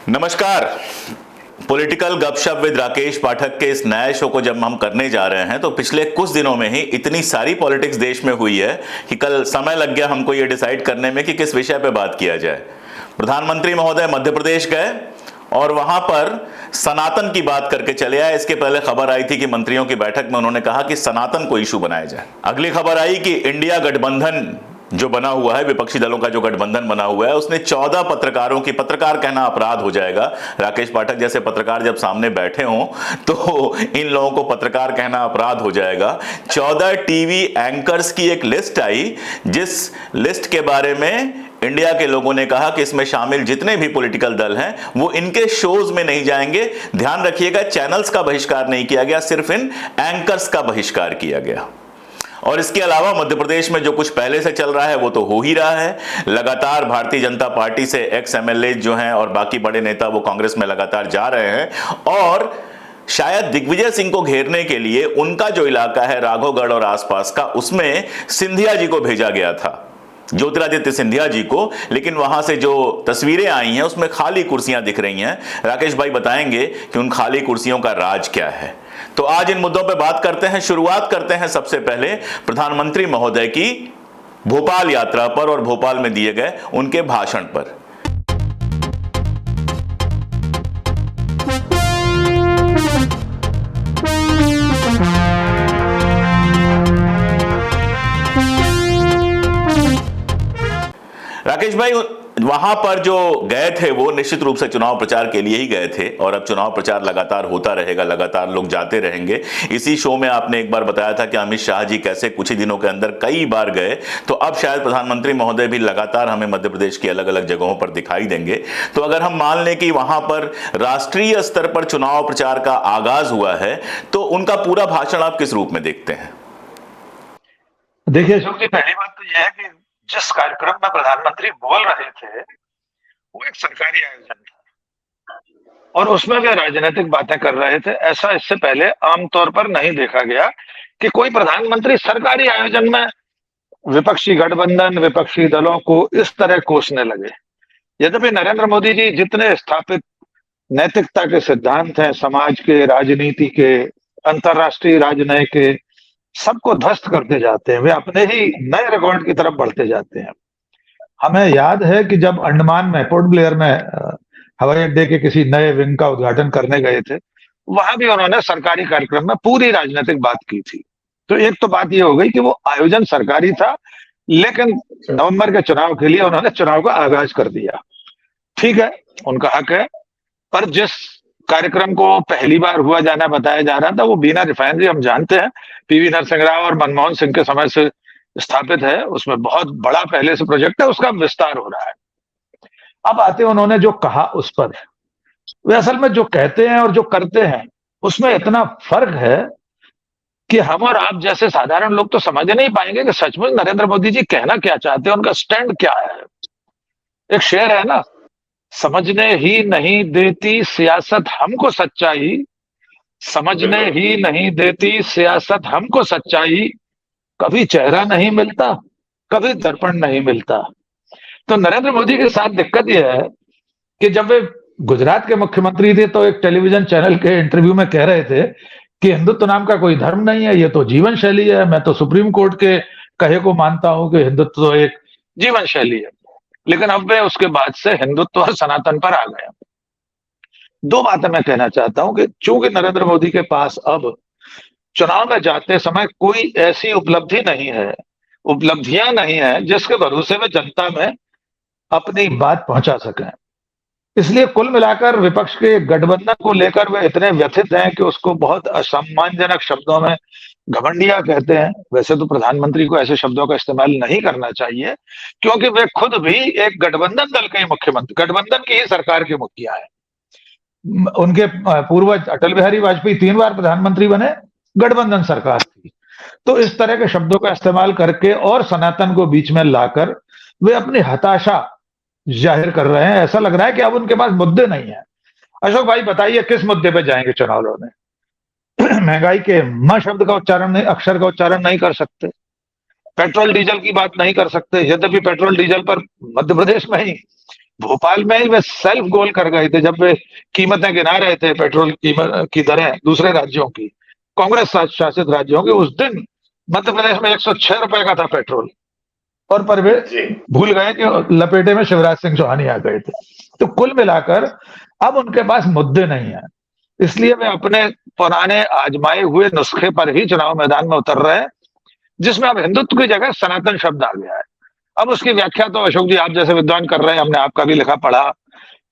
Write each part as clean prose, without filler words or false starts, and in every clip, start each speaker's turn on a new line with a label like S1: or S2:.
S1: नमस्कार। पॉलिटिकल गपशप विद राकेश पाठक के इस नए शो को जब हम करने जा रहे हैं तो पिछले कुछ दिनों में ही इतनी सारी पॉलिटिक्स देश में हुई है कि कल समय लग गया हमको ये डिसाइड करने में कि किस विषय पे बात किया जाए। प्रधानमंत्री महोदय मध्य प्रदेश गए और वहां पर सनातन की बात करके चले आए। इसके पहले खबर आई थी कि मंत्रियों की बैठक में उन्होंने कहा कि सनातन को इशू बनाया जाए। अगली खबर आई कि इंडिया गठबंधन जो बना हुआ है, विपक्षी दलों का जो गठबंधन बना हुआ है, उसने 14 पत्रकारों की, पत्रकार कहना अपराध हो जाएगा। राकेश पाठक जैसे पत्रकार जब सामने बैठे हों तो इन लोगों को पत्रकार कहना अपराध हो जाएगा। 14 टीवी एंकर्स की एक लिस्ट आई, जिस लिस्ट के बारे में इंडिया के लोगों ने कहा कि इसमें शामिल जितने भी पॉलिटिकल दल हैं वो इनके शोज में नहीं जाएंगे। ध्यान रखिएगा, चैनल्स का बहिष्कार नहीं किया गया, सिर्फ इन एंकर्स का बहिष्कार किया गया। और इसके अलावा मध्य प्रदेश में जो कुछ पहले से चल रहा है वो तो हो ही रहा है। लगातार भारतीय जनता पार्टी से एक्स एमएलए जो हैं और बाकी बड़े नेता वो कांग्रेस में लगातार जा रहे हैं और शायद दिग्विजय सिंह को घेरने के लिए उनका जो इलाका है राघवगढ़ और आसपास का, उसमें सिंधिया जी को भेजा गया था, ज्योतिरादित्य सिंधिया जी को। लेकिन वहां से जो तस्वीरें आई हैं उसमें खाली कुर्सियां दिख रही हैं। राकेश भाई बताएंगे कि उन खाली कुर्सियों का राज क्या है। तो आज इन मुद्दों पर बात करते हैं। शुरुआत करते हैं सबसे पहले प्रधानमंत्री महोदय की भोपाल यात्रा पर और भोपाल में दिए गए उनके भाषण पर। राकेश भाई, वहां पर जो गए थे वो निश्चित रूप से चुनाव प्रचार के लिए ही गए थे और अब चुनाव प्रचार लगातार होता रहेगा, लगातार लोग जाते रहेंगे। इसी शो में आपने एक बार बताया था कि अमित शाह जी कैसे कुछ ही दिनों के अंदर कई बार गए, तो अब शायद प्रधानमंत्री महोदय भी लगातार हमें मध्य प्रदेश की अलग अलग जगहों पर दिखाई देंगे। तो अगर हम मान लें कि वहां पर राष्ट्रीय स्तर पर चुनाव प्रचार का आगाज हुआ है तो उनका पूरा भाषण आप किस रूप में देखते हैं?
S2: देखिए अशोक जी, पहली बात तो यह है कि जिस कार्यक्रम में प्रधानमंत्री बोल रहे थे वो एक सरकारी आयोजन था और उसमें वे राजनीतिक बातें कर रहे थे। ऐसा इससे पहले आमतौर पर नहीं देखा गया कि कोई प्रधानमंत्री सरकारी आयोजन में विपक्षी गठबंधन, विपक्षी दलों को इस तरह कोसने लगे। यद्यपि नरेंद्र मोदी जी जितने स्थापित नैतिकता के सिद्धांत हैं, समाज के, राजनीति के, अंतरराष्ट्रीय राजनय के, सबको ध्वस्त करते जाते हैं। वे अपने ही नए रिकॉर्ड की तरफ बढ़ते जाते हैं। हमें याद है कि जब अंडमान में, पोर्ट ब्लेयर में हवाई अड्डे के किसी नए विंग का उद्घाटन करने गए थे, वहां भी उन्होंने सरकारी कार्यक्रम में पूरी राजनीतिक बात की थी। तो एक तो बात यह हो गई कि वो आयोजन सरकारी था, लेकिन नवंबर के चुनाव के लिए उन्होंने चुनाव का आगाज कर दिया। ठीक है, उनका हक है। पर जिस कार्यक्रम को पहली बार हुआ जाना बताया जा रहा था वो बीना रिफाइनरी, हम जानते हैं, पीवी नरसिंह राव और मनमोहन सिंह के समय से स्थापित है। उसमें बहुत बड़ा पहले से प्रोजेक्ट है, उसका विस्तार हो रहा है। अब आते उन्होंने जो कहा उस पर, वे असल में जो कहते हैं और जो करते हैं उसमें इतना फर्क है कि हम और आप जैसे साधारण लोग तो समझ नहीं पाएंगे कि सचमुच नरेंद्र मोदी जी कहना क्या चाहते हैं, उनका स्टैंड क्या है। एक शेर है ना, समझने ही नहीं देती सियासत हमको सच्चाई, समझने ही नहीं देती सियासत हमको सच्चाई, कभी चेहरा नहीं मिलता, कभी दर्पण नहीं मिलता। तो नरेंद्र मोदी के साथ दिक्कत यह है कि जब वे गुजरात के मुख्यमंत्री थे तो एक टेलीविजन चैनल के इंटरव्यू में कह रहे थे कि हिंदुत्व नाम का कोई धर्म नहीं है, ये तो जीवन शैली है। मैं तो सुप्रीम कोर्ट के कहे को मानता हूं कि हिंदुत्व तो एक जीवन शैली है। लेकिन अब वे उसके बाद से हिंदुत्व और सनातन पर आ गए। दो बातें मैं कहना चाहता हूं कि चूंकि नरेंद्र मोदी के पास अब चुनाव में जाते समय कोई ऐसी उपलब्धि नहीं है, उपलब्धियां नहीं है जिसके भरोसे में जनता में अपनी बात पहुंचा सकें। इसलिए कुल मिलाकर विपक्ष के गठबंधन को लेकर वे इतने व्यथित हैं कि उसको बहुत असम्मानजनक शब्दों में घमंडिया कहते हैं। वैसे तो प्रधानमंत्री को ऐसे शब्दों का इस्तेमाल नहीं करना चाहिए, क्योंकि वे खुद भी एक गठबंधन दल के मुख्यमंत्री, गठबंधन की ही सरकार के मुखिया है। उनके पूर्वज अटल बिहारी वाजपेयी 3 बार प्रधानमंत्री बने, गठबंधन सरकार थी। तो इस तरह के शब्दों का इस्तेमाल करके और सनातन को बीच में लाकर वे अपनी हताशा जाहिर कर रहे हैं। ऐसा लग रहा है कि अब उनके पास मुद्दे नहीं है। अशोक भाई बताइए, किस मुद्दे पे जाएंगे चुनाव लड़ने? महंगाई के म शब्द का उच्चारण नहीं, अक्षर का उच्चारण नहीं कर सकते। पेट्रोल डीजल की बात नहीं कर सकते, यद्यपि पेट्रोल डीजल पर मध्य प्रदेश में ही भोपाल में ही वे सेल्फ गोल कर गए थे, जब वे कीमतें गिना रहे थे, पेट्रोल कीमत की दरें दूसरे राज्यों की, कांग्रेस शासित राज्यों की। उस दिन मध्य प्रदेश में 106 रुपए का था पेट्रोल, और पर वे भूल गए कि लपेटे में शिवराज सिंह चौहान ही आ गए थे। तो कुल मिलाकर अब उनके पास मुद्दे नहीं है, इसलिए वे अपने पुराने आजमाए हुए नुस्खे पर ही चुनाव मैदान में उतर रहे हैं, जिसमें अब हिंदुत्व की जगह सनातन शब्द आ गया है। अब उसकी व्याख्या तो अशोक जी आप जैसे विद्वान कर रहे हैं, हमने आपका भी लिखा पढ़ा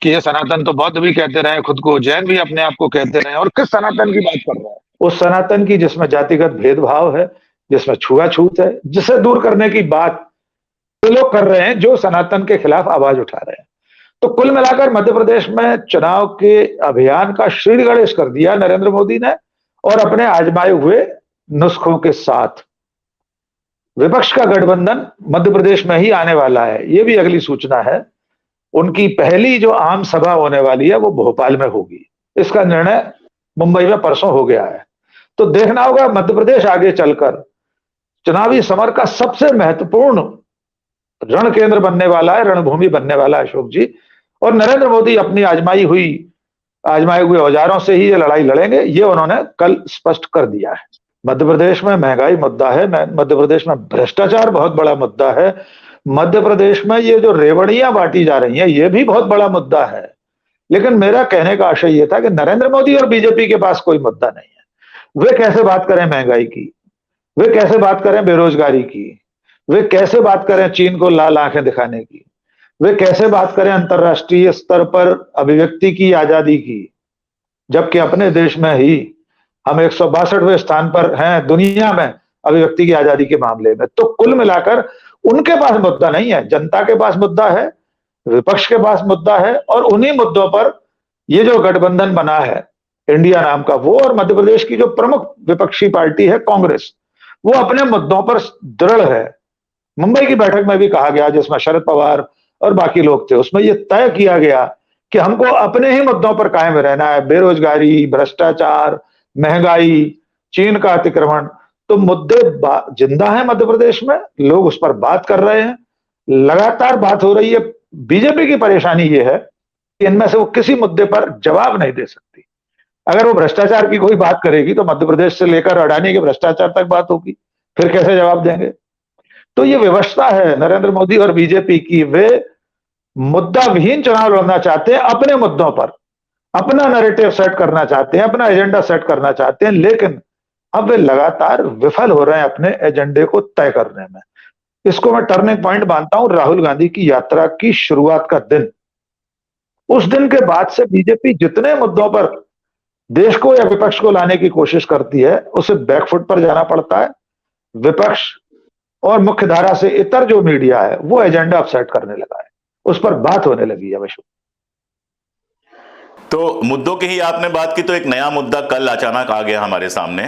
S2: कि ये सनातन तो बौद्ध भी कहते रहे खुद को, जैन भी अपने आप को कहते रहे, और किस सनातन की बात कर रहे हैं? उस सनातन की जिसमें जातिगत भेदभाव है, जिसमें छुआछूत है, जिसे दूर करने की बात वो लोग कर रहे हैं जो सनातन के खिलाफ आवाज उठा रहे हैं। तो कुल मिलाकर मध्य प्रदेश में चुनाव के अभियान का श्री गणेश कर दिया नरेंद्र मोदी ने, और अपने आजमाए हुए नुस्खों के साथ विपक्ष का गठबंधन मध्य प्रदेश में ही आने वाला है। ये भी अगली सूचना है। उनकी पहली जो आम सभा होने वाली है वो भोपाल में होगी। इसका निर्णय मुंबई में परसों हो गया है। तो देखना होगा मध्य प्रदेश आगे चलकर चुनावी समर का सबसे महत्वपूर्ण रण केंद्र बनने वाला है, रणभूमि बनने वाला है अशोक जी। और नरेंद्र मोदी अपनी आजमाए हुए औजारों से ही ये लड़ाई लड़ेंगे, ये उन्होंने कल स्पष्ट कर दिया है। मध्य प्रदेश में महंगाई मुद्दा है, मध्य प्रदेश में भ्रष्टाचार बहुत बड़ा मुद्दा है, मध्य प्रदेश में ये जो रेवड़ियां बांटी जा रही हैं ये भी बहुत बड़ा मुद्दा है। लेकिन मेरा कहने का आशय ये था कि नरेंद्र मोदी और बीजेपी के पास कोई मुद्दा नहीं है। वे कैसे बात करें महंगाई की, वे कैसे बात करें बेरोजगारी की, वे कैसे बात करें चीन को लाल आंखें दिखाने की, वे कैसे बात करें अंतर्राष्ट्रीय स्तर पर अभिव्यक्ति की आजादी की, जबकि अपने देश में ही हम 162वें स्थान पर हैं दुनिया में अभिव्यक्ति की आजादी के मामले में। तो कुल मिलाकर उनके पास मुद्दा नहीं है, जनता के पास मुद्दा है, विपक्ष के पास मुद्दा है, और उन्हीं मुद्दों पर ये जो गठबंधन बना है इंडिया नाम का, वो और मध्य प्रदेश की जो प्रमुख विपक्षी पार्टी है कांग्रेस, वो अपने मुद्दों पर दृढ़ है। मुंबई की बैठक में भी कहा गया, जिसमें शरद पवार और बाकी लोग थे, उसमें यह तय किया गया कि हमको अपने ही मुद्दों पर कायम रहना है, बेरोजगारी, भ्रष्टाचार, महंगाई, चीन का अतिक्रमण। तो मुद्दे जिंदा है मध्य प्रदेश में, लोग उस पर बात कर रहे हैं, लगातार बात हो रही है। बीजेपी की परेशानी यह है कि इनमें से वो किसी मुद्दे पर जवाब नहीं दे सकती। अगर वो भ्रष्टाचार की कोई बात करेगी तो मध्य प्रदेश से लेकर अडानी के भ्रष्टाचार तक बात होगी, फिर कैसे जवाब देंगे? तो ये व्यवस्था है नरेंद्र मोदी और बीजेपी की, वे मुद्दा विहीन चुनाव लड़ना चाहते हैं, अपने मुद्दों पर अपना नैरेटिव सेट करना चाहते हैं, अपना एजेंडा सेट करना चाहते हैं, लेकिन अब वे लगातार विफल हो रहे हैं अपने एजेंडे को तय करने में। इसको मैं टर्निंग पॉइंट मानता हूं राहुल गांधी की यात्रा की शुरुआत का दिन। उस दिन के बाद से बीजेपी जितने मुद्दों पर देश को या विपक्ष को लाने की कोशिश करती है, उसे बैकफुट पर जाना पड़ता है। विपक्ष और मुख्य धारा से इतर जो मीडिया है वो एजेंडा अपसेट करने लगा है, उस पर बात होने लगी है। वैसे
S1: तो मुद्दों की ही आपने बात की, तो एक नया मुद्दा कल अचानक आ गया हमारे सामने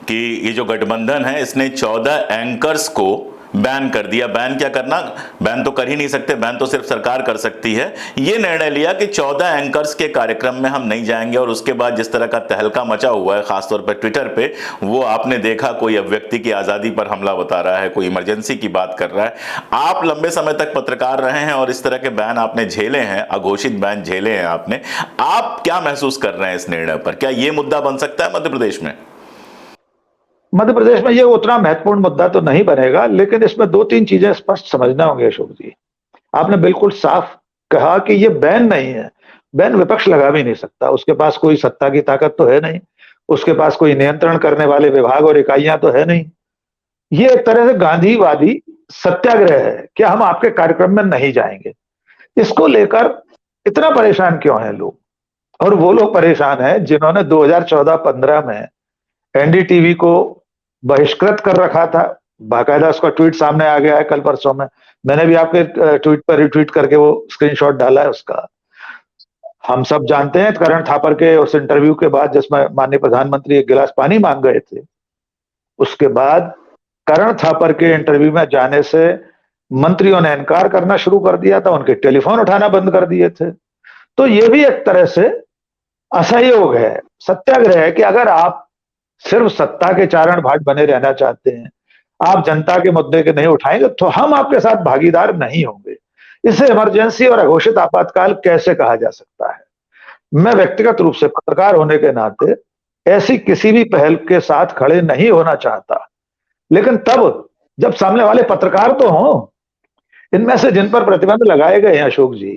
S1: कि ये जो गठबंधन है इसने 14 एंकर्स को बैन कर दिया। बैन क्या करना, बैन तो कर ही नहीं सकते, बैन तो सिर्फ सरकार कर सकती है। ये निर्णय लिया कि 14 एंकर्स के कार्यक्रम में हम नहीं जाएंगे। और उसके बाद जिस तरह का तहलका मचा हुआ है खासतौर पर ट्विटर पे, वो आपने देखा, कोई अभिव्यक्ति की आज़ादी पर हमला बता रहा है, कोई इमरजेंसी की बात कर रहा है। आप लंबे समय तक पत्रकार रहे हैं और इस तरह के बैन आपने झेले हैं, अघोषित बैन झेले हैं आपने। आप क्या महसूस कर रहे हैं इस निर्णय पर? क्या ये मुद्दा बन सकता है मध्य प्रदेश में?
S2: मध्य प्रदेश में ये उतना महत्वपूर्ण मुद्दा तो नहीं बनेगा, लेकिन इसमें दो तीन चीजें स्पष्ट समझना होंगे अशोक जी। आपने बिल्कुल साफ कहा कि ये बैन नहीं है। बैन विपक्ष लगा भी नहीं सकता, उसके पास कोई सत्ता की ताकत तो है नहीं, उसके पास कोई नियंत्रण करने वाले विभाग और इकाइयां तो है नहीं। ये एक तरह से गांधीवादी सत्याग्रह है कि हम आपके कार्यक्रम में नहीं जाएंगे। इसको लेकर इतना परेशान क्यों है लोग? और वो लोग परेशान हैं जिन्होंने 2014-15 में एनडीटीवी को बहिष्कृत कर रखा था। बाकायदा उसका ट्वीट सामने आ गया है कल परसों में, मैंने भी आपके ट्वीट पर रिट्वीट करके वो स्क्रीनशॉट डाला है उसका। हम सब जानते हैं करण थापर के उस इंटरव्यू के बाद जिसमें माननीय प्रधानमंत्री एक गिलास पानी मांग गए थे, उसके बाद करण थापर के इंटरव्यू में जाने से मंत्रियों ने इनकार करना शुरू कर दिया था, उनके टेलीफोन उठाना बंद कर दिए थे। तो ये भी एक तरह से असहयोग है, सत्याग्रह है कि अगर आप सिर्फ सत्ता के चारण भाट बने रहना चाहते हैं, आप जनता के मुद्दे के नहीं उठाएंगे, तो हम आपके साथ भागीदार नहीं होंगे। इसे इमरजेंसी और अघोषित आपातकाल कैसे कहा जा सकता है? मैं व्यक्तिगत रूप से पत्रकार होने के नाते ऐसी किसी भी पहल के साथ खड़े नहीं होना चाहता, लेकिन तब जब सामने वाले पत्रकार तो हों। इनमें से जिन पर प्रतिबंध लगाए गए हैं अशोक जी,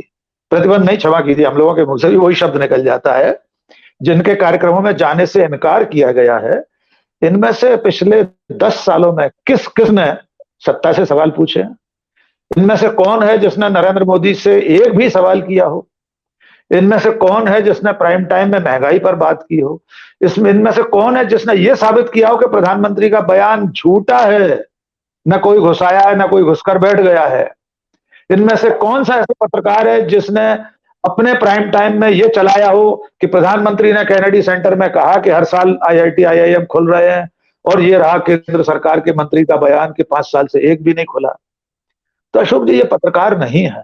S2: प्रतिबंध नहीं, क्षमा कीजिए, हम लोगों के मुंह से भी वही शब्द निकल जाता है, जिनके कार्यक्रमों में जाने से इनकार किया गया है, इनमें से पिछले 10 सालों में किस किसने सत्ता से सवाल पूछे हैं? इनमें से कौन है जिसने नरेंद्र मोदी से एक भी सवाल किया हो? इनमें से कौन है जिसने प्राइम टाइम में महंगाई पर बात की हो? इसमें इनमें से कौन है जिसने यह साबित किया हो कि प्रधानमंत्री का बयान झूठा है, न कोई घुसाया है, न कोई घुसकर बैठ गया है? इनमें से कौन सा ऐसा पत्रकार है जिसने अपने प्राइम टाइम में यह चलाया हो कि प्रधानमंत्री ने कैनेडी सेंटर में कहा कि हर साल आईआईटी आईआईएम खुल रहे हैं, और ये रहा केंद्र सरकार के मंत्री का बयान कि 5 साल से एक भी नहीं खुला? तो अशोक जी, ये पत्रकार नहीं है,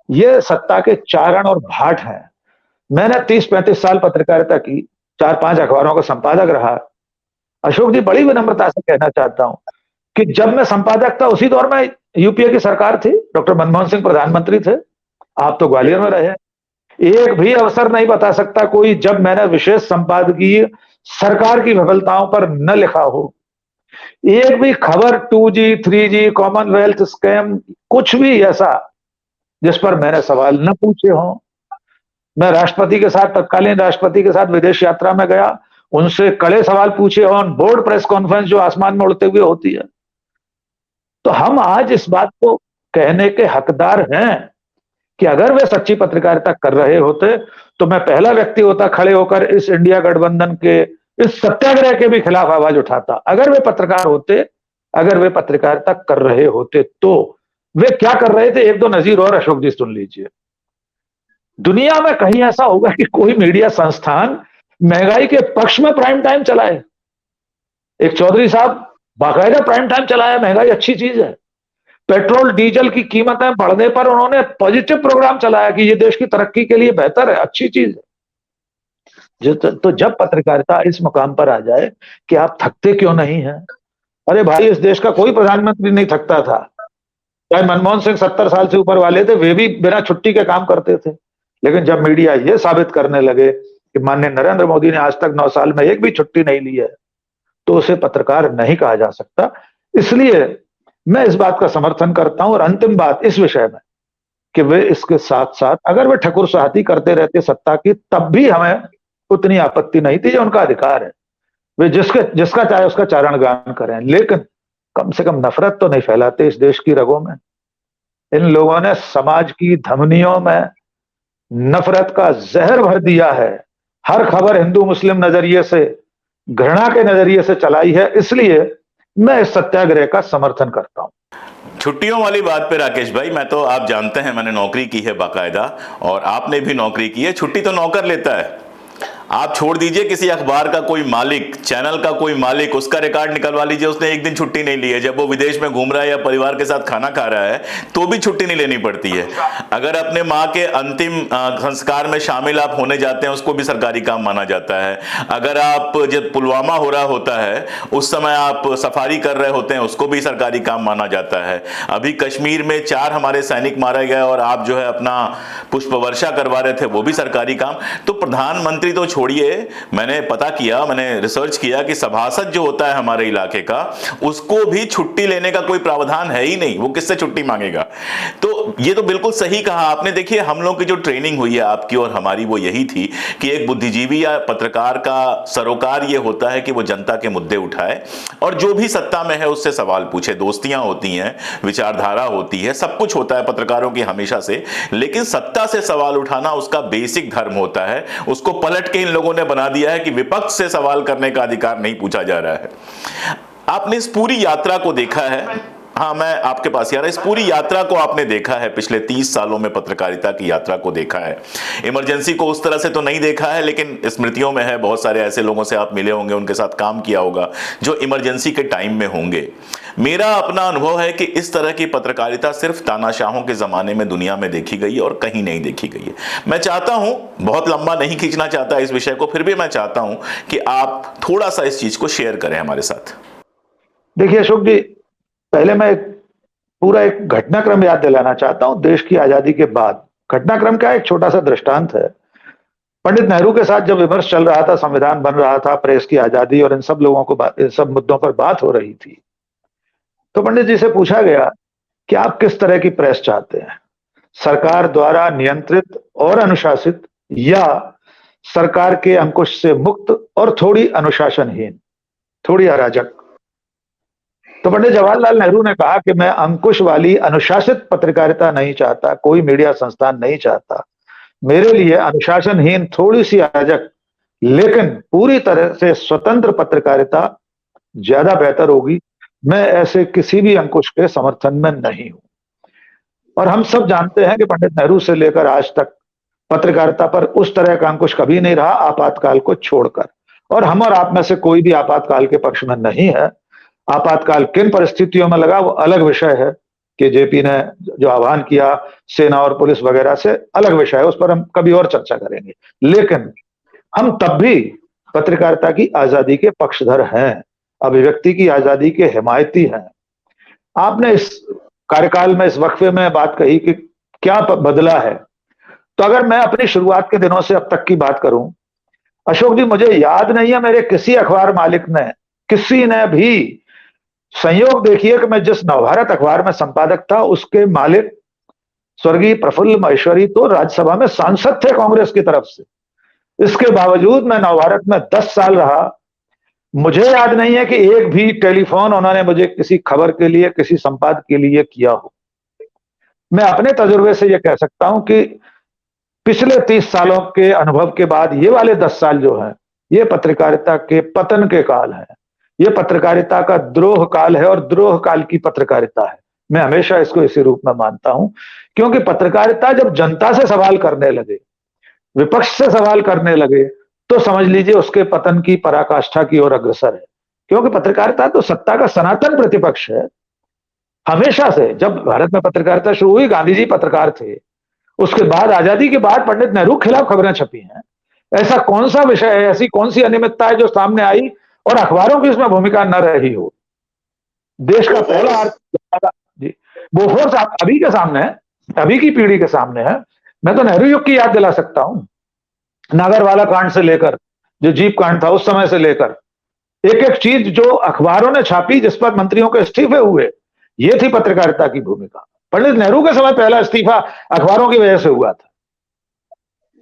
S2: ये सत्ता के चारण और भाट हैं। मैंने 30-35 साल पत्रकारिता की, 4-5 अखबारों का संपादक रहा। अशोक जी, बड़ी विनम्रता से कहना चाहता हूं कि जब मैं संपादक था उसी दौर में यूपीए की सरकार थी, डॉक्टर मनमोहन सिंह प्रधानमंत्री थे, आप तो ग्वालियर में रहे। एक भी अवसर नहीं बता सकता कोई जब मैंने विशेष संपादकीय सरकार की विफलताओं पर न लिखा हो। एक भी खबर 2G 3G कॉमनवेल्थ स्कैम कुछ भी ऐसा जिस पर मैंने सवाल न पूछे हों। मैं राष्ट्रपति के साथ, तत्कालीन राष्ट्रपति के साथ विदेश यात्रा में गया, उनसे कड़े सवाल पूछे हों, बोर्ड प्रेस कॉन्फ्रेंस जो आसमान में उड़ते हुए होती है। तो हम आज इस बात को कहने के हकदार हैं कि अगर वे सच्ची पत्रकारिता कर रहे होते तो मैं पहला व्यक्ति होता खड़े होकर इस इंडिया गठबंधन के इस सत्याग्रह के भी खिलाफ आवाज उठाता। अगर वे पत्रकार होते, अगर वे पत्रकारिता कर रहे होते तो वे क्या कर रहे थे, एक दो नजीर और अशोक जी सुन लीजिए। दुनिया में कहीं ऐसा होगा कि कोई मीडिया संस्थान महंगाई के पक्ष में प्राइम टाइम चलाए? एक चौधरी साहब बाकायदा प्राइम टाइम चलाया, महंगाई अच्छी चीज है। पेट्रोल डीजल की कीमतें बढ़ने पर उन्होंने पॉजिटिव प्रोग्राम चलाया कि ये देश की तरक्की के लिए बेहतर है, अच्छी चीज है। तो जब पत्रकारिता इस मुकाम पर आ जाए कि आप थकते क्यों नहीं हैं? अरे भाई, इस देश का कोई प्रधानमंत्री नहीं थकता था। चाहे मनमोहन सिंह 70 साल से ऊपर वाले थे, वे भी बिना छुट्टी के काम करते थे। लेकिन जब मीडिया ये साबित करने लगे कि माननीय नरेंद्र मोदी ने आज तक 9 साल में एक भी छुट्टी नहीं ली है, तो उसे पत्रकार नहीं कहा जा सकता। इसलिए मैं इस बात का समर्थन करता हूं। और अंतिम बात इस विषय में कि वे इसके साथ साथ अगर वे ठकुर साहती करते रहते सत्ता की, तब भी हमें उतनी आपत्ति नहीं थी, ये उनका अधिकार है। वे जिसका चाहे उसका चारण गान करें, लेकिन कम से कम नफरत तो नहीं फैलाते इस देश की रगों में। इन लोगों ने समाज की धमनियों में नफरत का जहर भर दिया है। हर खबर हिंदू मुस्लिम नजरिए से, घृणा के नजरिए से चलाई है। इसलिए मैं इस सत्याग्रह का समर्थन करता हूं।
S1: छुट्टियों वाली बात पे राकेश भाई, मैं तो, आप जानते हैं मैंने नौकरी की है बाकायदा, और आपने भी नौकरी की है। छुट्टी तो नौकर लेता है। आप छोड़ दीजिए किसी अखबार का कोई मालिक, चैनल का कोई मालिक, उसका रिकॉर्ड निकलवा लीजिए, उसने एक दिन छुट्टी नहीं ली है। जब वो विदेश में घूम रहा है या परिवार के साथ खाना खा रहा है तो भी छुट्टी नहीं लेनी पड़ती है। अगर अपने माँ के अंतिम संस्कार में शामिल आप होने जाते हैं, उसको भी सरकारी काम माना जाता है। अगर आप, जब पुलवामा हो रहा होता है उस समय आप सफारी कर रहे होते हैं, उसको भी सरकारी काम माना जाता है। अभी कश्मीर में 4 हमारे सैनिक मारे गए और आप जो है अपना पुष्प वर्षा करवा रहे थे, वो भी सरकारी काम। तो प्रधानमंत्री तो छोड़िए, मैंने पता किया, मैंने रिसर्च किया कि सभासद जो होता है हमारे इलाके का, उसको भी छुट्टी लेने का कोई प्रावधान है ही नहीं। वो किससे छुट्टी मांगेगा? तो ये तो बिल्कुल सही कहा आपने। देखिए, हम लोग की जो ट्रेनिंग हुई है, आपकी और हमारी, वो यही थी कि एक बुद्धिजीवी या पत्रकार का सरोकार ये होता है कि वो जनता के मुद्दे उठाए और जो भी सत्ता में है उससे सवाल पूछे। दोस्तियां होती हैं, विचारधारा होती है, सब कुछ होता है पत्रकारों की हमेशा से, लेकिन सत्ता से सवाल उठाना उसका बेसिक धर्म होता है। उसको पलट के इन लोगों ने बना दिया है कि विपक्ष से सवाल करने का अधिकार नहीं पूछा जा रहा है। आपने इस पूरी यात्रा को देखा है। हाँ, मैं आपके पास यार, इस पूरी यात्रा को आपने देखा है, पिछले 30 सालों में पत्रकारिता की यात्रा को देखा है। इमरजेंसी को उस तरह से तो नहीं देखा है, लेकिन स्मृतियों में है। बहुत सारे ऐसे लोगों से आप मिले होंगे, उनके साथ काम किया होगा जो इमरजेंसी के टाइम में होंगे। मेरा अपना अनुभव है कि इस तरह की पत्रकारिता सिर्फ तानाशाहों के जमाने में दुनिया में देखी गई है और कहीं नहीं देखी गई है। मैं चाहता हूं, बहुत लंबा नहीं खींचना चाहता इस विषय को, फिर भी मैं चाहता हूं कि आप थोड़ा सा इस चीज को शेयर करें हमारे साथ।
S2: देखिए अशोक जी, पहले मैं एक पूरा एक घटनाक्रम याद दिलाना चाहता हूं देश की आजादी के बाद। घटनाक्रम क्या, एक छोटा सा दृष्टांत है। पंडित नेहरू के साथ जब विमर्श चल रहा था, संविधान बन रहा था, प्रेस की आजादी और इन सब लोगों को इन सब मुद्दों पर बात हो रही थी, तो पंडित जी से पूछा गया कि आप किस तरह की प्रेस चाहते हैं, सरकार द्वारा नियंत्रित और अनुशासित, या सरकार के अंकुश से मुक्त और थोड़ी अनुशासनहीन, थोड़ी अराजक। तो पंडित जवाहरलाल नेहरू ने कहा कि मैं अंकुश वाली अनुशासित पत्रकारिता नहीं चाहता, कोई मीडिया संस्थान नहीं चाहता। मेरे लिए अनुशासनहीन, थोड़ी सी अराजक, लेकिन पूरी तरह से स्वतंत्र पत्रकारिता ज्यादा बेहतर होगी। मैं ऐसे किसी भी अंकुश के समर्थन में नहीं हूं। और हम सब जानते हैं कि पंडित नेहरू से लेकर आज तक पत्रकारिता पर उस तरह का अंकुश कभी नहीं रहा, आपातकाल को छोड़कर। और हम और आप में से कोई भी आपातकाल के पक्ष में नहीं है। आपातकाल किन परिस्थितियों में लगा वो अलग विषय है, कि जेपी ने जो आह्वान किया सेना और पुलिस वगैरह से, अलग विषय है, उस पर हम कभी और चर्चा करेंगे। लेकिन हम तब भी पत्रकारिता की आजादी के पक्षधर हैं, अभिव्यक्ति की आजादी के हिमायती हैं। आपने इस कार्यकाल में, इस वक्फे में बात कही कि क्या बदला है, तो अगर मैं अपनी शुरुआत के दिनों से अब तक की बात करूं, अशोक जी, मुझे याद नहीं है मेरे किसी अखबार मालिक ने, किसी ने भी, संयोग देखिए कि मैं जिस नवभारत अखबार में संपादक था, उसके मालिक स्वर्गीय प्रफुल्ल महेश्वरी तो राज्यसभा में सांसद थे कांग्रेस की तरफ से। इसके बावजूद मैं नवभारत में 10 साल रहा, मुझे याद नहीं है कि एक भी टेलीफोन उन्होंने मुझे किसी खबर के लिए, किसी संपादक के लिए किया हो। मैं अपने तजुर्बे से यह कह सकता हूं कि पिछले 30 सालों के अनुभव के बाद ये वाले 10 साल जो है, ये पत्रकारिता के पतन के काल है, ये पत्रकारिता का द्रोह काल है, और द्रोह काल की पत्रकारिता है। मैं हमेशा इसको इसी रूप में मानता हूं, क्योंकि पत्रकारिता जब जनता से सवाल करने लगे, विपक्ष से सवाल करने लगे, तो समझ लीजिए उसके पतन की पराकाष्ठा की ओर अग्रसर है। क्योंकि पत्रकारिता तो सत्ता का सनातन प्रतिपक्ष है। हमेशा से जब भारत में पत्रकारिता शुरू हुई, गांधी जी पत्रकार थे, उसके बाद आजादी के बाद पंडित नेहरू के खिलाफ खबरें छपी हैं। ऐसा कौन सा विषय है, ऐसी कौन सी अनियमितता है जो सामने आई और अखबारों की उसमें भूमिका न रही हो। देश का पहला जी, बोफोर्स अभी के सामने है, अभी की पीढ़ी के सामने है। मैं तो नेहरू युग की याद दिला सकता हूं, नागरवाला कांड से लेकर, जो जीप कांड था उस समय से लेकर, एक एक चीज जो अखबारों ने छापी, जिस पर मंत्रियों के इस्तीफे हुए, ये थी पत्रकारिता की भूमिका। पंडित नेहरू के समय पहला इस्तीफा अखबारों की वजह से हुआ था,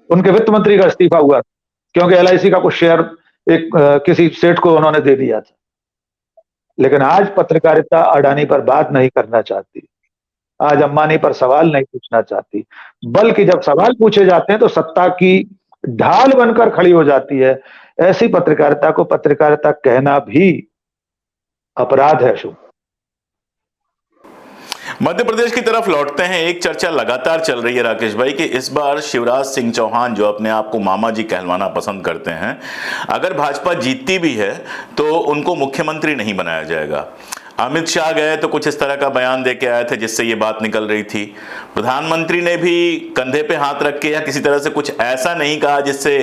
S2: उनके वित्त मंत्री का इस्तीफा हुआ था, क्योंकि एलआईसी का कुछ शेयर एक किसी सेठ को उन्होंने दे दिया था। लेकिन आज पत्रकारिता अडानी पर बात नहीं करना चाहती, आज अंबानी पर सवाल नहीं पूछना चाहती, बल्कि जब सवाल पूछे जाते हैं तो सत्ता की ढाल बनकर खड़ी हो जाती है। ऐसी पत्रकारिता को पत्रकारिता कहना भी अपराध है। शुभ
S1: मध्य प्रदेश की तरफ लौटते हैं। एक चर्चा लगातार चल रही है राकेश भाई कि इस बार शिवराज सिंह चौहान, जो अपने आप को मामा जी कहलवाना पसंद करते हैं, अगर भाजपा जीतती भी है तो उनको मुख्यमंत्री नहीं बनाया जाएगा। अमित शाह गए तो कुछ इस तरह का बयान दे के आए थे जिससे ये बात निकल रही थी। प्रधानमंत्री ने भी कंधे पे हाथ रख के या किसी तरह से कुछ ऐसा नहीं कहा जिससे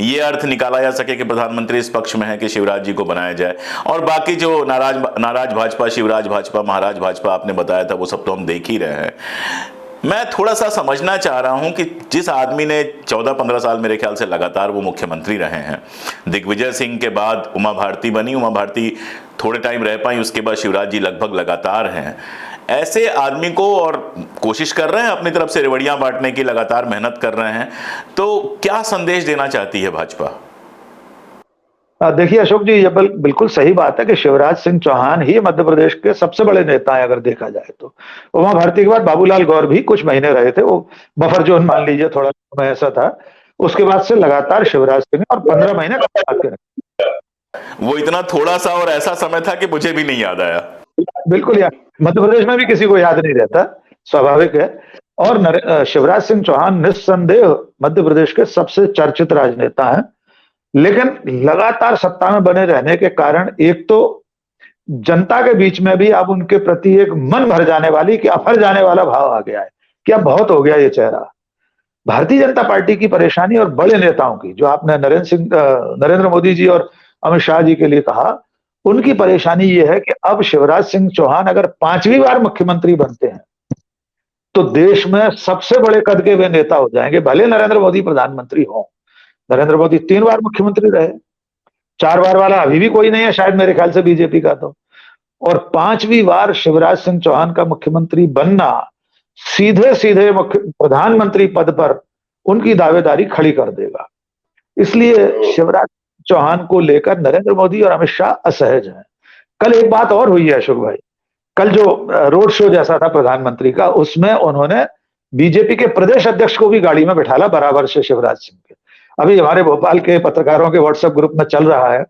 S1: ये अर्थ निकाला जा सके कि प्रधानमंत्री इस पक्ष में है कि शिवराज जी को बनाया जाए। और बाकी जो नाराज भाजपा, शिवराज भाजपा, महाराज भाजपा आपने बताया था, वो सब तो हम देख ही रहे हैं। मैं थोड़ा सा समझना चाह रहा हूं कि जिस आदमी ने 14-15 साल मेरे ख्याल से लगातार वो मुख्यमंत्री रहे हैं, दिग्विजय सिंह के बाद उमा भारती बनी, उमा भारती थोड़े टाइम रह पाई, उसके बाद शिवराज जी लगभग लगातार हैं। ऐसे आदमी को, और कोशिश कर रहे हैं अपनी तरफ से रेवड़ियां बांटने की, लगातार मेहनत कर रहे हैं, तो क्या संदेश देना चाहती है भाजपा?
S2: देखिए अशोक जी, ये बिल्कुल सही बात है कि शिवराज सिंह चौहान ही मध्य प्रदेश के सबसे बड़े नेता हैं अगर देखा जाए तो। उमा भारती के बाद बाबूलाल गौर भी कुछ महीने रहे थे, वो बफर जोन मान लीजिए, थोड़ा समय ऐसा था। उसके बाद से लगातार शिवराज सिंह, और 15 महीने
S1: वो इतना थोड़ा सा और ऐसा समय था कि मुझे भी नहीं याद आया।
S2: बिल्कुल याद, मध्य प्रदेश में भी किसी को याद नहीं रहता, स्वाभाविक है। और शिवराज सिंह चौहान निस्संदेह मध्य प्रदेश के सबसे चर्चित राजनेता हैं। लेकिन लगातार सत्ता में बने रहने के कारण एक तो जनता के बीच में भी अब उनके प्रति एक मन भर जाने वाली, कि अफर जाने वाला भाव आ गया है कि अब बहुत हो गया ये चेहरा। भारतीय जनता पार्टी की परेशानी और बड़े नेताओं की, जो आपने नरेंद्र मोदी जी और अमित शाह जी के लिए कहा, उनकी परेशानी यह है कि अब शिवराज सिंह चौहान अगर 5वीं बार मुख्यमंत्री बनते हैं तो देश में सबसे बड़े कद के वे नेता हो जाएंगे, भले नरेंद्र मोदी प्रधानमंत्री हो। नरेंद्र मोदी 3 बार मुख्यमंत्री रहे, 4 बार वाला अभी भी कोई नहीं है शायद मेरे ख्याल से बीजेपी का तो। और 5वीं बार शिवराज सिंह चौहान का मुख्यमंत्री बनना सीधे सीधे मुख्य प्रधानमंत्री पद पर उनकी दावेदारी खड़ी कर देगा। इसलिए शिवराज चौहान को लेकर नरेंद्र मोदी और अमित शाह असहज हैं। कल एक बात और हुई है अशोक भाई, कल जो रोड शो जैसा था प्रधानमंत्री का, उसमें उन्होंने बीजेपी के प्रदेश अध्यक्ष को भी गाड़ी में बैठाला बराबर से शिवराज सिंह के। अभी हमारे भोपाल के पत्रकारों के व्हाट्सएप ग्रुप में चल रहा है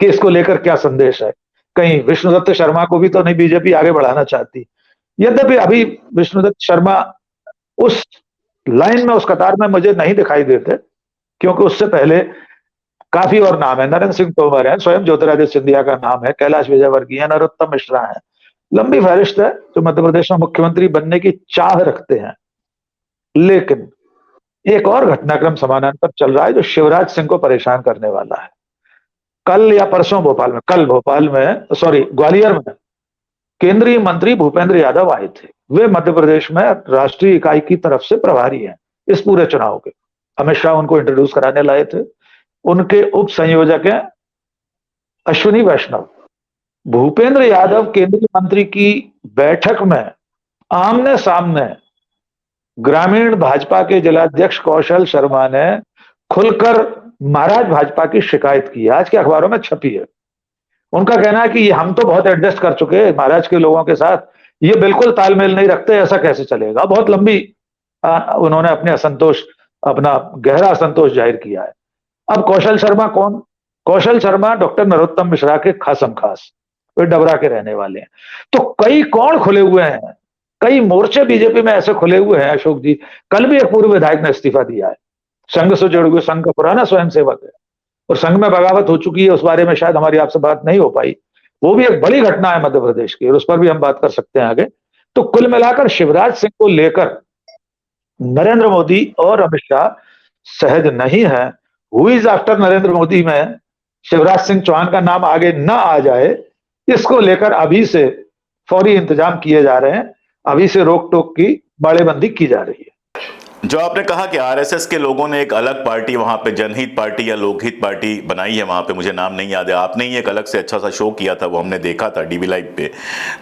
S2: कि इसको लेकर क्या संदेश है। कहीं विष्णुदत्त शर्मा को भी तो नहीं बीजेपी आगे बढ़ाना चाहती, यद्यपि अभी विष्णुदत्त शर्मा उस लाइन में, उस कतार में मुझे नहीं दिखाई देते, क्योंकि उससे पहले काफी और नाम है। नरेंद्र सिंह तोमर है, स्वयं ज्योतिरादित्य सिंधिया का नाम है, कैलाश विजयवर्गीय, नरोत्तम मिश्रा है, लंबी फहरिस्त है जो मध्य प्रदेश में मुख्यमंत्री बनने की चाह रखते हैं। लेकिन एक और घटनाक्रम समानांतर चल रहा है जो शिवराज सिंह को परेशान करने वाला है। कल या परसों ग्वालियर में केंद्रीय मंत्री भूपेंद्र यादव आए थे। वे मध्य प्रदेश में राष्ट्रीय इकाई की तरफ से प्रभारी हैं इस पूरे चुनाव के। अमित शाह उनको इंट्रोड्यूस कराने लाए थे। उनके उप संयोजक हैं अश्विनी वैष्णव। भूपेंद्र यादव केंद्रीय मंत्री की बैठक में आमने सामने ग्रामीण भाजपा के जिलाध्यक्ष कौशल शर्मा ने खुलकर महाराज भाजपा की शिकायत की, आज के अखबारों में छपी है। उनका कहना है कि हम तो बहुत एडजस्ट कर चुके हैं महाराज के लोगों के साथ, ये बिल्कुल तालमेल नहीं रखते, ऐसा कैसे चलेगा। बहुत लंबी उन्होंने अपना गहरा असंतोष जाहिर किया है। अब कौशल शर्मा कौन? कौशल शर्मा डॉक्टर नरोत्तम मिश्रा के खासम खास, वे डबरा के रहने वाले हैं। तो कई कौन खुले हुए हैं, कई मोर्चे बीजेपी में ऐसे खुले हुए हैं अशोक जी। कल भी एक पूर्व विधायक ने इस्तीफा दिया है, संघ से जुड़े हुए, संघ का पुराना स्वयंसेवक है और संघ में बगावत हो चुकी है, उस बारे में शायद हमारी आपसे बात नहीं हो पाई। वो भी एक बड़ी घटना है मध्य प्रदेश की और उस पर भी हम बात कर सकते हैं आगे। तो कुल मिलाकर शिवराज सिंह को लेकर नरेंद्र मोदी और अमित शाह सहज नहीं है। Who is after Narendra Modi में शिवराज सिंह चौहान का नाम आगे न आ जाए, इसको लेकर अभी से फौरी इंतजाम किए जा रहे हैं, अभी से रोक टोक की बाड़ेबंदी की जा रही है।
S1: जो आपने कहा कि आरएसएस के लोगों ने एक अलग पार्टी वहां पे जनहित पार्टी या लोकहित पार्टी बनाई है, वहां पे मुझे नाम नहीं याद है, आपने ही एक अलग से अच्छा सा शो किया था, वो हमने देखा था डीवी लाइव पे।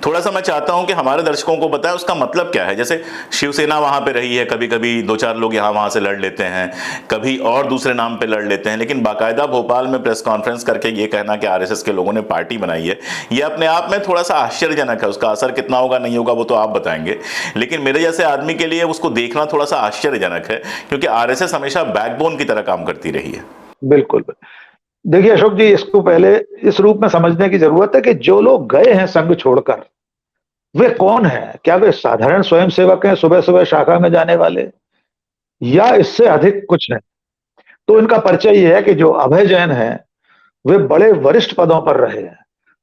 S1: थोड़ा सा मैं चाहता हूं कि हमारे दर्शकों को बताएं उसका मतलब क्या है। जैसे शिवसेना वहां पे रही है, कभी कभी 2-4 लोग यहाँ वहां से लड़ लेते हैं, कभी और दूसरे नाम पे लड़ लेते हैं, लेकिन बाकायदा भोपाल में प्रेस कॉन्फ्रेंस करके ये कहना कि आरएसएस के लोगों ने पार्टी बनाई है, ये अपने आप में थोड़ा सा आश्चर्यजनक है। उसका असर कितना होगा नहीं होगा वो तो आप बताएंगे, लेकिन मेरे जैसे आदमी के लिए उसको देखना थोड़ा सा आश्चर्यजनक है, क्योंकि आरएसएस हमेशा बैकबोन की तरह काम करती रही है।
S2: बिल्कुल। देखिए अशोक जी, इसको पहले इस रूप में समझने की जरूरत है कि जो लोग गए हैं संघ छोड़कर, वे कौन हैं? क्या वे साधारण स्वयंसेवक हैं, सुबह सुबह शाखा में जाने वाले, या इससे अधिक कुछ है? तो इनका परिचय यह है कि जो अभय जैन है वे बड़े वरिष्ठ पदों पर रहे हैं,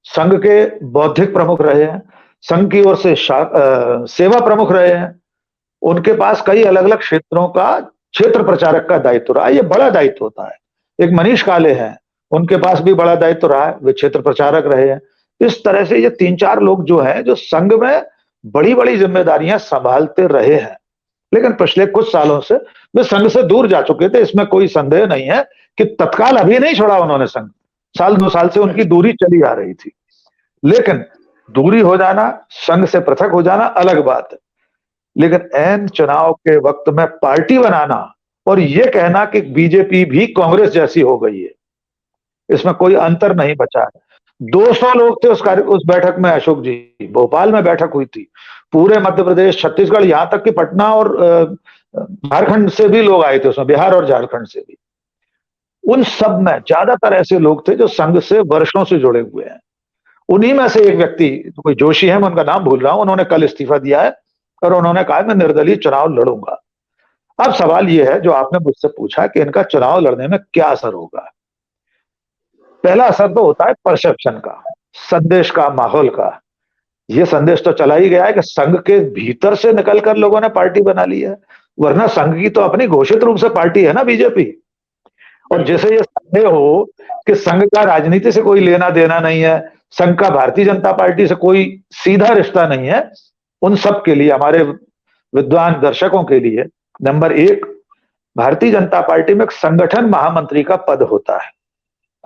S2: संघ के बौद्धिक प्रमुख रहे हैं, संघ की ओर से सेवा प्रमुख रहे हैं। उनके पास कई अलग अलग क्षेत्रों का क्षेत्र प्रचारक का दायित्व रहा है, ये बड़ा दायित्व होता है। एक मनीष काले हैं, उनके पास भी बड़ा दायित्व रहा है, वे क्षेत्र प्रचारक रहे हैं। इस तरह से ये 3-4 लोग जो हैं, जो संघ में बड़ी बड़ी जिम्मेदारियां संभालते रहे हैं, लेकिन पिछले कुछ सालों से वे संघ से दूर जा चुके थे। इसमें कोई संदेह नहीं है कि तत्काल अभी नहीं छोड़ा उन्होंने संघ, 1-2 साल से उनकी दूरी चली आ रही थी। लेकिन दूरी हो जाना, संघ से पृथक हो जाना अलग बात है, लेकिन ऐन चुनाव के वक्त में पार्टी बनाना और यह कहना कि बीजेपी भी कांग्रेस जैसी हो गई है, इसमें कोई अंतर नहीं बचा है। 200 लोग थे उस बैठक में अशोक जी। भोपाल में बैठक हुई थी, पूरे मध्य प्रदेश, छत्तीसगढ़, यहां तक कि पटना और झारखंड से भी लोग आए थे उसमें, बिहार और झारखंड से भी। उन सब में ज्यादातर ऐसे लोग थे जो संघ से वर्षों से जुड़े हुए हैं। उन्हीं में से एक व्यक्ति, कोई जोशी है, मैं उनका नाम भूल रहा हूं, उन्होंने कल इस्तीफा दिया है और उन्होंने कहा मैं निर्दलीय चुनाव लड़ूंगा। अब सवाल यह है जो आपने मुझसे पूछा कि इनका चुनाव लड़ने में क्या असर होगा। पहला असर तो होता है परसेप्शन का, संदेश का, माहौल का। यह संदेश तो चला ही गया है कि संघ के भीतर से निकलकर लोगों ने पार्टी बना ली है, वरना संघ की तो अपनी घोषित रूप से पार्टी है ना बीजेपी। और जैसे ये संदेह हो कि संघ का राजनीति से कोई लेना देना नहीं है, संघ का भारतीय जनता पार्टी से कोई सीधा रिश्ता नहीं है, उन सब के लिए, हमारे विद्वान दर्शकों के लिए, नंबर एक, भारतीय जनता पार्टी में एक संगठन महामंत्री का पद होता है।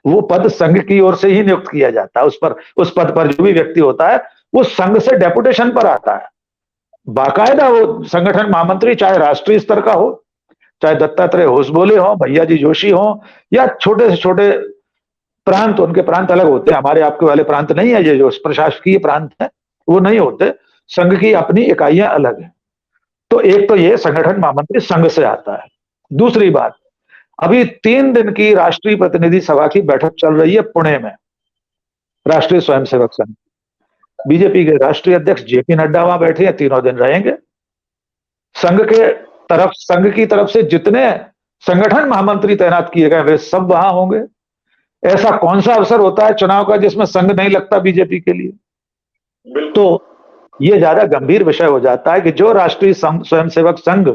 S2: वो पद संघ की ओर से ही नियुक्त किया जाता है। उस पद पर जो भी व्यक्ति होता है वो संघ से डेपुटेशन पर आता है। बाकायदा वो संगठन महामंत्री चाहे राष्ट्रीय स्तर का हो, चाहे दत्तात्रेय होसबोले हो, भैया जी जोशी हो, या छोटे से छोटे प्रांत, उनके प्रांत अलग होते हैं, हमारे आपके वाले प्रांत नहीं है, ये जो प्रशासकीय प्रांत है वो नहीं होते, संघ की अपनी इकाइयां अलग है। तो एक तो ये संगठन महामंत्री संघ से आता है। दूसरी बात, अभी 3 दिन की राष्ट्रीय प्रतिनिधि सभा की बैठक चल रही है पुणे में, राष्ट्रीय स्वयंसेवक संघ। बीजेपी के राष्ट्रीय अध्यक्ष जेपी नड्डा वहां बैठे हैं, 3 दिन रहेंगे। संघ की तरफ से जितने संगठन महामंत्री तैनात किए गए वे सब वहां होंगे। ऐसा कौन सा अवसर होता है चुनाव का जिसमें संघ नहीं लगता बीजेपी के लिए? तो ये ज्यादा गंभीर विषय हो जाता है कि जो राष्ट्रीय स्वयंसेवक संघ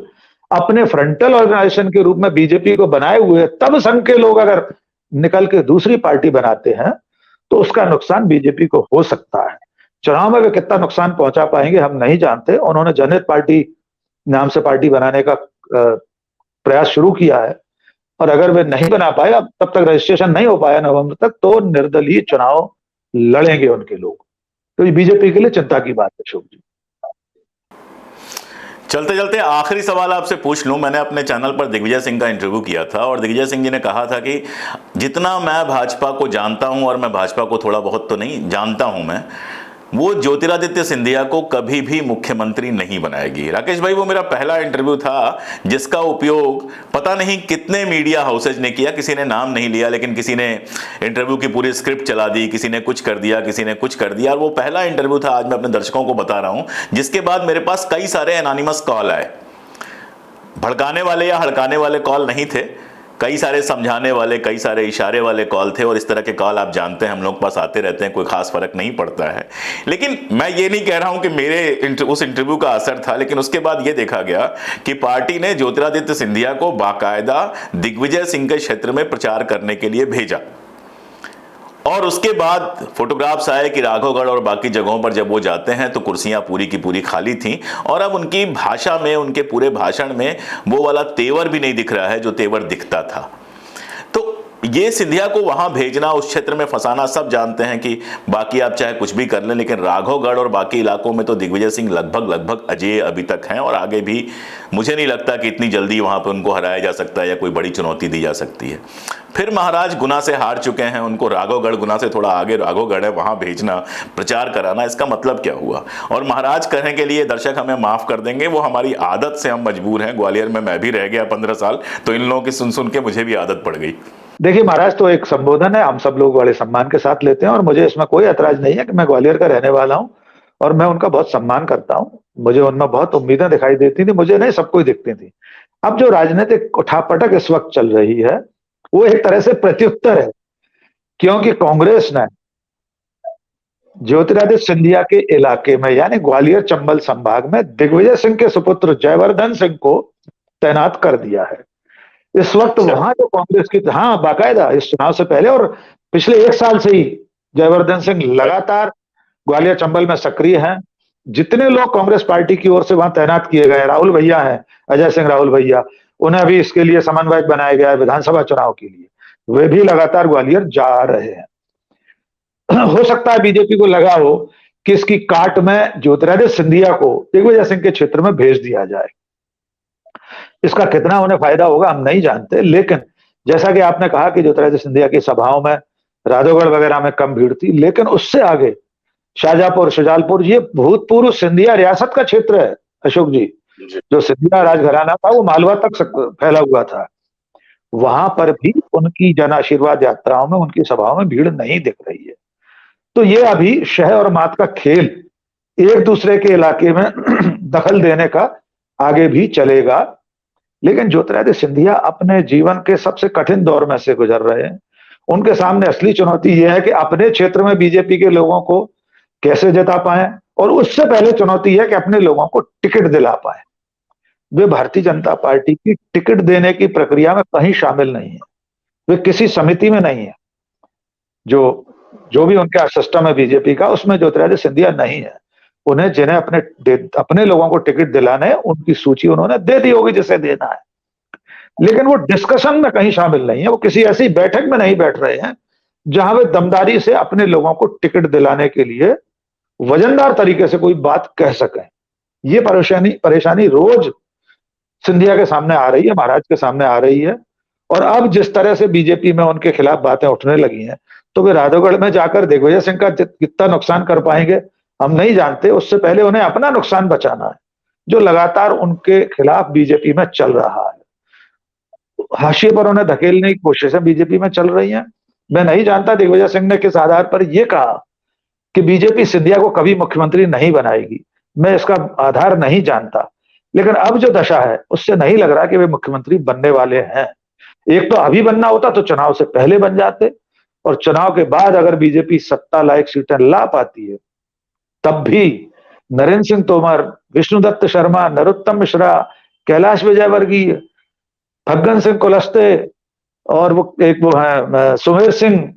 S2: अपने फ्रंटल ऑर्गेनाइजेशन के रूप में बीजेपी को बनाए हुए, तब संघ के लोग अगर निकल के दूसरी पार्टी बनाते हैं तो उसका नुकसान बीजेपी को हो सकता है। चुनाव में वे कितना नुकसान पहुंचा पाएंगे हम नहीं जानते। उन्होंने जनहित पार्टी नाम से पार्टी बनाने का प्रयास शुरू किया है, और अगर वे नहीं बना पाए, तब तक रजिस्ट्रेशन नहीं हो पाया नवंबर तक, तो निर्दलीय चुनाव लड़ेंगे उनके लोग। तो ये बीजेपी के लिए चिंता की बात है। अशोक जी,
S1: चलते चलते आखिरी सवाल आपसे पूछ लूं। मैंने अपने चैनल पर दिग्विजय सिंह का इंटरव्यू किया था और दिग्विजय सिंह जी ने कहा था कि जितना मैं भाजपा को जानता हूं, और मैं भाजपा को थोड़ा बहुत तो नहीं जानता हूं, मैं वो ज्योतिरादित्य सिंधिया को कभी भी मुख्यमंत्री नहीं बनाएगी। राकेश भाई, वो मेरा पहला इंटरव्यू था जिसका उपयोग पता नहीं कितने मीडिया हाउसेज ने किया, किसी ने नाम नहीं लिया, लेकिन किसी ने इंटरव्यू की पूरी स्क्रिप्ट चला दी, किसी ने कुछ कर दिया, किसी ने कुछ कर दिया। और वो पहला इंटरव्यू था, आज मैं अपने दर्शकों को बता रहा हूं, जिसके बाद मेरे पास कई सारे एनोनिमस कॉल आए। भड़काने वाले या हड़काने वाले कॉल नहीं थे, कई सारे समझाने वाले, कई सारे इशारे वाले कॉल थे। और इस तरह के कॉल आप जानते हैं हम लोग पास आते रहते हैं, कोई खास फर्क नहीं पड़ता है। लेकिन मैं ये नहीं कह रहा हूं कि मेरे उस इंटरव्यू का असर था, लेकिन उसके बाद ये देखा गया कि पार्टी ने ज्योतिरादित्य सिंधिया को बाकायदा दिग्विजय सिंह के क्षेत्र में प्रचार करने के लिए भेजा। और उसके बाद फोटोग्राफ्स आए कि राघवगढ़ और बाकी जगहों पर जब वो जाते हैं तो कुर्सियां पूरी की पूरी खाली थीं, और अब उनकी भाषा में, उनके पूरे भाषण में वो वाला तेवर भी नहीं दिख रहा है जो तेवर दिखता था। तो ये सिंधिया को वहां भेजना, उस क्षेत्र में फंसाना, सब जानते हैं कि बाकी आप चाहे कुछ भी कर लें, लेकिन राघवगढ़ और बाकी इलाकों में तो दिग्विजय सिंह लगभग अजेय अभी तक हैं, और आगे भी मुझे नहीं लगता कि इतनी जल्दी वहां पर उनको हराया जा सकता है या कोई बड़ी चुनौती दी जा सकती है। फिर महाराज गुना से हार चुके हैं, उनको राघवगढ़, गुना से थोड़ा आगे राघवगढ़ है, वहां भेजना, प्रचार कराना, इसका मतलब क्या हुआ? और महाराज कहने के लिए दर्शक हमें माफ कर देंगे, वो हमारी आदत से हम मजबूर हैं। ग्वालियर में मैं भी रह गया 15 साल, तो इन लोगों की सुन सुन के मुझे भी आदत पड़ गई।
S2: देखिए महाराज, तो एक संबोधन है, हम सब लोग बड़े सम्मान के साथ लेते हैं, और मुझे इसमें कोई ऐतराज नहीं है कि मैं ग्वालियर का रहने वाला हूं और मैं उनका बहुत सम्मान करता हूं। मुझे उनमें बहुत उम्मीदें दिखाई देती थी, मुझे नहीं, सबको ही दिखती थी। अब जो राजनीतिक उठापटक इस वक्त चल रही है वो एक तरह से प्रत्युत्तर है, क्योंकि कांग्रेस ने ज्योतिरादित्य सिंधिया के इलाके में, यानी ग्वालियर चंबल संभाग में, दिग्विजय सिंह के सुपुत्र जयवर्धन सिंह को तैनात कर दिया है। इस वक्त वहां जो कांग्रेस की, हाँ बाकायदा इस चुनाव से पहले और पिछले 1 साल से ही जयवर्धन सिंह लगातार ग्वालियर चंबल में सक्रिय हैं। जितने लोग कांग्रेस पार्टी की ओर से वहां तैनात किए गए, राहुल भैया हैं, अजय सिंह राहुल भैया, उन्हें भी इसके लिए समन्वयक बनाया गया है विधानसभा चुनाव के लिए, वे भी लगातार ग्वालियर जा रहे हैं। हो सकता है बीजेपी को लगा हो कि इसकी काट में ज्योतिरादित्य सिंधिया को दिग्विजय सिंह के क्षेत्र में भेज दिया जाए। इसका कितना उन्हें फायदा होगा हम नहीं जानते, लेकिन जैसा कि आपने कहा कि ज्योतिरादित्य सिंधिया की सभाओं में राघवगढ़ वगैरह में कम भीड़ थी, लेकिन उससे आगे शाहजहांपुर, शुजालपुर, ये भूतपूर्व सिंधिया रियासत का क्षेत्र है अशोक जी। जो सिंधिया राजघराना था वो मालवा तक फैला हुआ था। वहां पर भी उनकी जन आशीर्वाद यात्राओं में, उनकी सभाओं में भीड़ नहीं दिख रही है। तो ये अभी शह और मात का खेल एक दूसरे के इलाके में दखल देने का आगे भी चलेगा। लेकिन ज्योतिरादित्य सिंधिया अपने जीवन के सबसे कठिन दौर में से गुजर रहे हैं। उनके सामने असली चुनौती यह है कि अपने क्षेत्र में बीजेपी के लोगों को कैसे जिता पाए, और उससे पहले चुनौती है कि अपने लोगों को टिकट दिला पाए। वे भारतीय जनता पार्टी की टिकट देने की प्रक्रिया में कहीं शामिल नहीं है। वे किसी समिति में नहीं है। जो भी उनका सिस्टम है बीजेपी का, उसमें ज्योतिरादित्य सिंधिया नहीं है। उन्हें जिन्हें अपने लोगों को टिकट दिलाने हैं, उनकी सूची उन्होंने दे दी होगी जिसे देना है, लेकिन वो डिस्कशन में कहीं शामिल नहीं है। वो किसी ऐसी बैठक में नहीं बैठ रहे हैं जहां वे दमदारी से अपने लोगों को टिकट दिलाने के लिए वजनदार तरीके से कोई बात कह सकें। ये परेशानी रोज सिंधिया के सामने आ रही है, महाराज के सामने आ रही है। और अब जिस तरह से बीजेपी में उनके खिलाफ बातें उठने लगी हैं, तो वे राधौगढ़ में जाकर दिग्विजय सिंह का कितना नुकसान कर पाएंगे हम नहीं जानते। उससे पहले उन्हें अपना नुकसान बचाना है, जो लगातार उनके खिलाफ बीजेपी में चल रहा है। हाशिए पर उन्हें धकेलने की कोशिशें बीजेपी में चल रही हैं। मैं नहीं जानता दिग्विजय सिंह ने किस आधार पर यह कहा कि बीजेपी सिंधिया को कभी मुख्यमंत्री नहीं बनाएगी। मैं इसका आधार नहीं जानता, लेकिन अब जो दशा है उससे नहीं लग रहा कि वे मुख्यमंत्री बनने वाले हैं। एक तो अभी बनना होता तो चुनाव से पहले बन जाते, और चुनाव के बाद अगर बीजेपी सत्ता लायक सीटें ला पाती है, तब भी नरेंद्र सिंह तोमर, विष्णुदत्त शर्मा, नरोत्तम मिश्रा, कैलाश विजयवर्गीय, फग्गन सिंह कुलस्ते और वो है सुमेर सिंह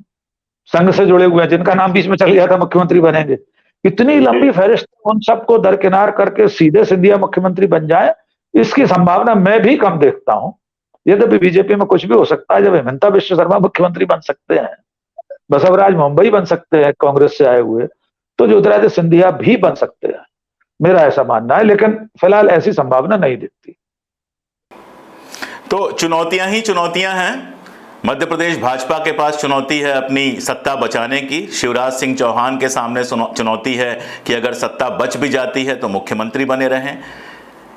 S2: संघ से जुड़े हुए हैं, जिनका नाम बीच में चल गया था मुख्यमंत्री बनेंगे। इतनी लंबी फहरिस्त, उन सबको दरकिनार करके सीधे सिंधिया मुख्यमंत्री बन जाए, इसकी संभावना मैं भी कम देखता हूं। यद्यपि बीजेपी में कुछ भी हो सकता है। जब हेमंता विश्व शर्मा मुख्यमंत्री बन सकते हैं, बसवराज मुंबई बन सकते हैं कांग्रेस से आए हुए, तो ज्योतिरादित्य सिंधिया भी बन सकते हैं, मेरा ऐसा मानना है। लेकिन फिलहाल ऐसी संभावना नहीं दिखती।
S1: तो चुनौतियां ही चुनौतियां हैं। मध्य प्रदेश भाजपा के पास चुनौती है अपनी सत्ता बचाने की। शिवराज सिंह चौहान के सामने चुनौती है कि अगर सत्ता बच भी जाती है तो मुख्यमंत्री बने रहें।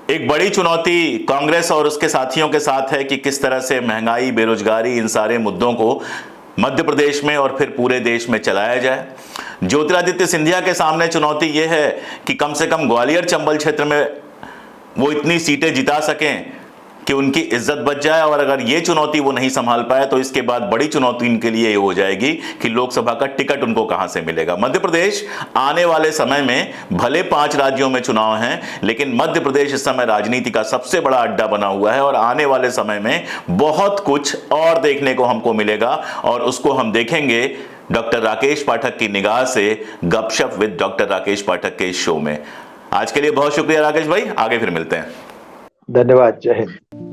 S1: एक बड़ी चुनौती कांग्रेस और उसके साथियों के साथ है कि किस तरह से महंगाई, बेरोजगारी, इन सारे मुद्दों को मध्य प्रदेश में और फिर पूरे देश में चलाया जाए। ज्योतिरादित्य सिंधिया के सामने चुनौती यह है कि कम से कम ग्वालियर चंबल क्षेत्र में वो इतनी सीटें जिता सकें कि उनकी इज्जत बच जाए, और अगर ये चुनौती वो नहीं संभाल पाए तो इसके बाद बड़ी चुनौती इनके लिए ये हो जाएगी कि लोकसभा का टिकट उनको कहां से मिलेगा। मध्य प्रदेश आने वाले समय में भले 5 राज्यों में चुनाव हैं, लेकिन मध्य प्रदेश इस समय राजनीति का सबसे बड़ा अड्डा बना हुआ है, और आने वाले समय में बहुत कुछ और देखने को हमको मिलेगा, और उसको हम देखेंगे डॉक्टर राकेश पाठक की निगाह से गपशप विद डॉक्टर राकेश पाठक के इस शो में। आज के लिए बहुत शुक्रिया राकेश भाई, आगे फिर मिलते हैं।
S2: धन्यवाद, जय हिंद।